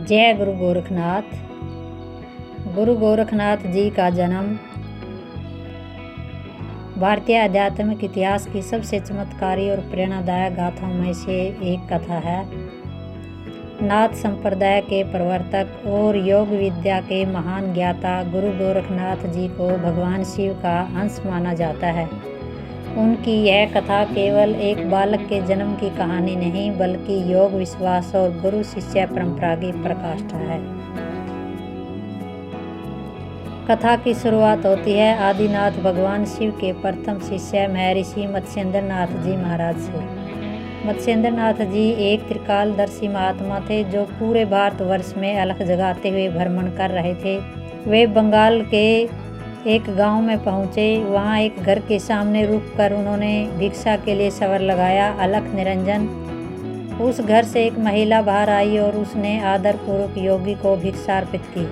जय गुरु गोरखनाथ। गुरु गोरखनाथ जी का जन्म भारतीय आध्यात्मिक इतिहास की सबसे चमत्कारी और प्रेरणादायक गाथाओं में से एक कथा है। नाथ संप्रदाय के प्रवर्तक और योग विद्या के महान ज्ञाता गुरु गोरखनाथ जी को भगवान शिव का अंश माना जाता है। उनकी यह कथा केवल एक बालक के जन्म की कहानी नहीं, बल्कि योग, विश्वास और गुरु शिष्य परंपरा की प्रकाष्ठा है। कथा की शुरुआत होती है आदिनाथ भगवान शिव के प्रथम शिष्य महर्षि मत्स्येंद्रनाथ जी महाराज से। मत्स्येंद्रनाथ जी एक त्रिकालदर्शी महात्मा थे जो पूरे भारतवर्ष में अलख जगाते हुए भ्रमण कर रहे थे। वे बंगाल के एक गांव में पहुंचे। वहां एक घर के सामने रुककर उन्होंने भिक्षा के लिए सवर लगाया। अलख निरंजन उस घर से एक महिला बाहर आई और उसने आदरपूर्वक योगी को भिक्षा अर्पित की।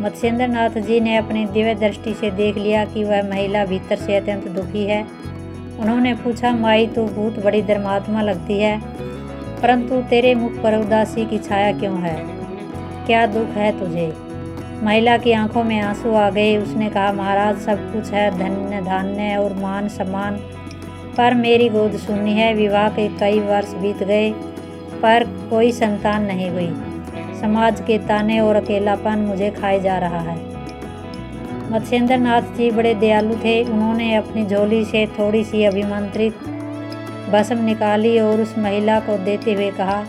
मत्स्येंद्रनाथ जी ने अपनी दिव्य दृष्टि से देख लिया कि वह महिला भीतर से अत्यंत दुखी है। उन्होंने पूछा, माई तू बहुत बड़ी धर्मात्मा लगती है, परंतु तेरे मुख पर उदासी की छाया क्यों है? क्या दुख है तुझे? महिला की आंखों में आंसू आ गए। उसने कहा, महाराज सब कुछ है, धन्य धान्य और मान सम्मान, पर मेरी गोद सुन्नी है। विवाह के कई वर्ष बीत गए पर कोई संतान नहीं हुई। समाज के ताने और अकेलापन मुझे खाए जा रहा है। मत्स्येंद्रनाथ जी बड़े दयालु थे। उन्होंने अपनी झोली से थोड़ी सी अभिमंत्रित भस्म निकाली और उस महिला को देते हुए कहा,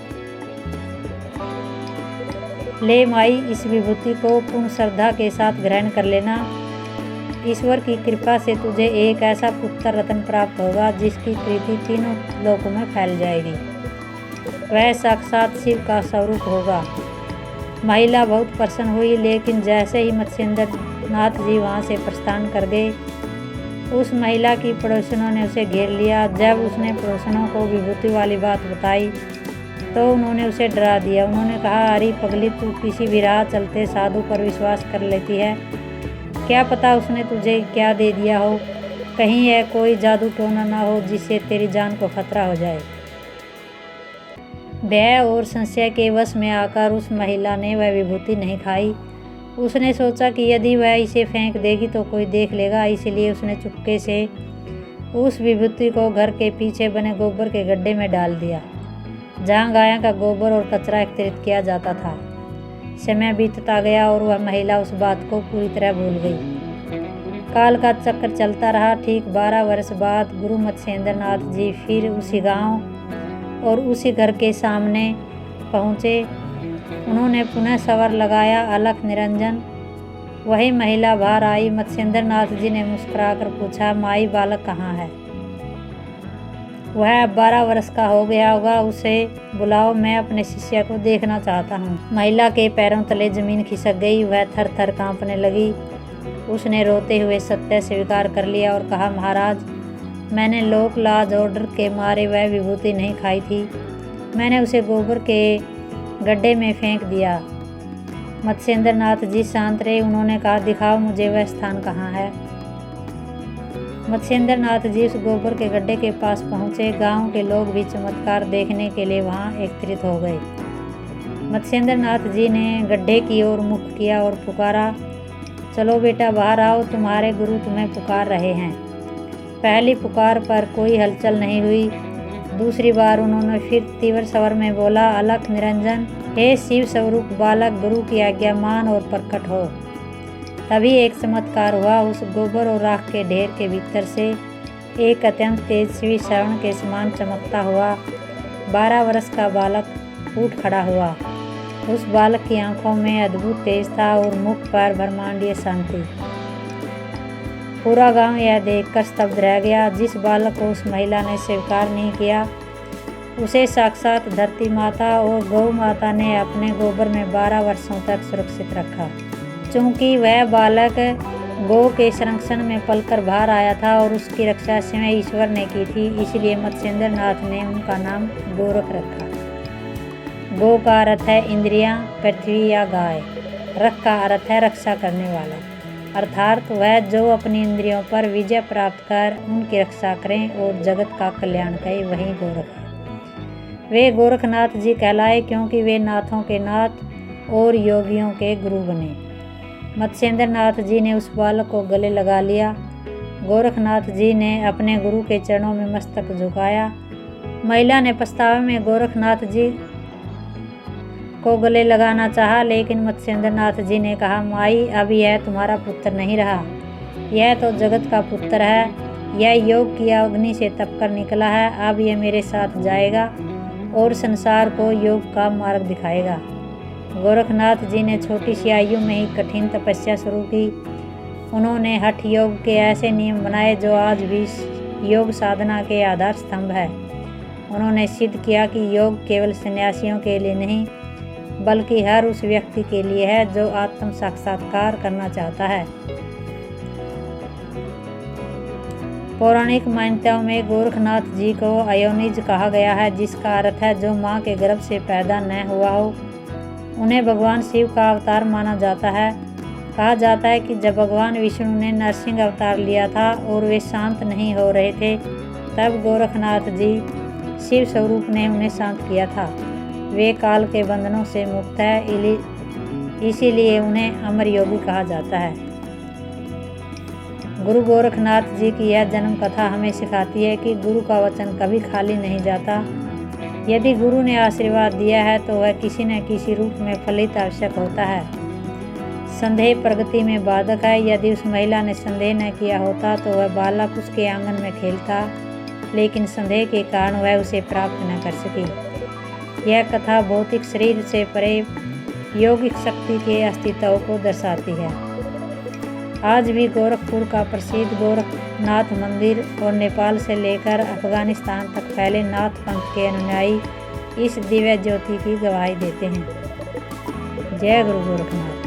ले माई, इस विभूति को पूर्ण श्रद्धा के साथ ग्रहण कर लेना। ईश्वर की कृपा से तुझे एक ऐसा पुत्र रत्न प्राप्त होगा जिसकी प्रीति तीनों लोकों में फैल जाएगी। वह साक्षात शिव का स्वरूप होगा। महिला बहुत प्रसन्न हुई, लेकिन जैसे ही मत्स्येंद्रनाथ जी वहाँ से प्रस्थान कर गए, उस महिला की पड़ोसिनों ने उसे घेर लिया। जब उसने पड़ोसिनों को विभूति वाली बात बताई तो उन्होंने उसे डरा दिया। उन्होंने कहा, अरे पगली, तू किसी भी राह चलते साधु पर विश्वास कर लेती है। क्या पता उसने तुझे क्या दे दिया हो? कहीं यह कोई जादू टोना ना हो जिससे तेरी जान को खतरा हो जाए। भय और संशय के वश में आकर उस महिला ने वह विभूति नहीं खाई। उसने सोचा कि यदि वह इसे फेंक देगी तो कोई देख लेगा, इसलिए उसने चुपके से उस विभूति को घर के पीछे बने गोबर के गड्ढे में डाल दिया, जहाँ गायों का गोबर और कचरा एकत्रित किया जाता था। समय बीतता गया और वह महिला उस बात को पूरी तरह भूल गई। काल का चक्र चलता रहा। ठीक 12 वर्ष बाद गुरु मत्स्येंद्रनाथ जी फिर उसी गांव और उसी घर के सामने पहुँचे। उन्होंने पुनः सवर लगाया। अलख निरंजन वही महिला बाहर आई। मत्स्येंद्रनाथ जी ने मुस्कुराकर पूछा, माई, बालक कहाँ है? वह 12 वर्ष का हो गया होगा, उसे बुलाओ, मैं अपने शिष्य को देखना चाहता हूँ। महिला के पैरों तले जमीन खिसक गई। वह थर थर कांपने लगी। उसने रोते हुए सत्य स्वीकार कर लिया और कहा, महाराज, मैंने लोक लाज और डर के मारे वह विभूति नहीं खाई थी। मैंने उसे गोबर के गड्ढे में फेंक दिया। मत्स्येंद्रनाथ जी शांत रहे। उन्होंने कहा, दिखाओ मुझे वह स्थान कहाँ है। मत्स्येंद्रनाथ जी उस गोबर के गड्ढे के पास पहुँचे। गांव के लोग भी चमत्कार देखने के लिए वहां एकत्रित हो गए। मत्स्येंद्रनाथ जी ने गड्ढे की ओर मुख किया और पुकारा, चलो बेटा बाहर आओ, तुम्हारे गुरु तुम्हें पुकार रहे हैं। पहली पुकार पर कोई हलचल नहीं हुई। दूसरी बार उन्होंने फिर तीव्र स्वर में बोला, अलख निरंजन, हे शिव स्वरूप बालक, गुरु की आज्ञा मान और प्रकट हो। तभी एक चमत्कार हुआ। उस गोबर और राख के ढेर के भीतर से एक अत्यंत तेजस्वी स्वर्ण के समान चमकता हुआ 12 वर्ष का बालक उठ खड़ा हुआ। उस बालक की आंखों में अद्भुत तेज था और मुख पर ब्रह्मांडीय शांति। पूरा गांव यह देखकर स्तब्ध रह गया। जिस बालक को उस महिला ने स्वीकार नहीं किया, उसे साक्षात धरती माता और गौ माता ने अपने गोबर में 12 वर्षों तक सुरक्षित रखा। चूँकि वह बालक गौ के संरक्षण में पलकर बाहर आया था और उसकी रक्षा स्वयं ईश्वर ने की थी, इसलिए मत्स्येंद्रनाथ ने उनका नाम गोरख रखा। गौ का अर्थ है इंद्रियां, पृथ्वी या गाय। रख का अर्थ है रक्षा करने वाला, अर्थात वह जो अपनी इंद्रियों पर विजय प्राप्त कर उनकी रक्षा करें और जगत का कल्याण करे, वही गोरख है। वे गोरखनाथ जी कहलाए क्योंकि वे नाथों के नाथ और योगियों के गुरु बने। मत्स्येंद्र नाथ जी ने उस बालक को गले लगा लिया। गोरखनाथ जी ने अपने गुरु के चरणों में मस्तक झुकाया। महिला ने पछतावे में गोरखनाथ जी को गले लगाना चाहा, लेकिन मत्स्येंद्र नाथ जी ने कहा, माई, अब यह तुम्हारा पुत्र नहीं रहा, यह तो जगत का पुत्र है। यह योग की अग्नि से तपकर निकला है। अब यह मेरे साथ जाएगा और संसार को योग का मार्ग दिखाएगा। गोरखनाथ जी ने छोटी सी आयु में ही कठिन तपस्या शुरू की। उन्होंने हठ योग के ऐसे नियम बनाए जो आज भी योग साधना के आधार स्तंभ है। उन्होंने सिद्ध किया कि योग केवल सन्यासियों के लिए नहीं, बल्कि हर उस व्यक्ति के लिए है जो आत्म साक्षात्कार करना चाहता है। पौराणिक मान्यताओं में गोरखनाथ जी को अयोनिज कहा गया है, जिसका अर्थ है जो माँ के गर्भ से पैदा न हुआ हो। उन्हें भगवान शिव का अवतार माना जाता है। कहा जाता है कि जब भगवान विष्णु ने नरसिंह अवतार लिया था और वे शांत नहीं हो रहे थे, तब गोरखनाथ जी शिव स्वरूप ने उन्हें शांत किया था। वे काल के बंधनों से मुक्त है, इसीलिए उन्हें अमर योगी कहा जाता है। गुरु गोरखनाथ जी की यह जन्म कथा हमें सिखाती है कि गुरु का वचन कभी खाली नहीं जाता। यदि गुरु ने आशीर्वाद दिया है तो वह किसी न किसी रूप में फलित आवश्यक होता है। संदेह प्रगति में बाधक है। यदि उस महिला ने संदेह न किया होता तो वह बालक उसके आंगन में खेलता, लेकिन संदेह के कारण वह उसे प्राप्त न कर सकी। यह कथा भौतिक शरीर से परे यौगिक शक्ति के अस्तित्व को दर्शाती है। आज भी गोरखपुर का प्रसिद्ध गोरखनाथ मंदिर और नेपाल से लेकर अफगानिस्तान तक फैले नाथ पंथ के अनुयायी इस दिव्य ज्योति की गवाही देते हैं। जय गुरु गोरखनाथ।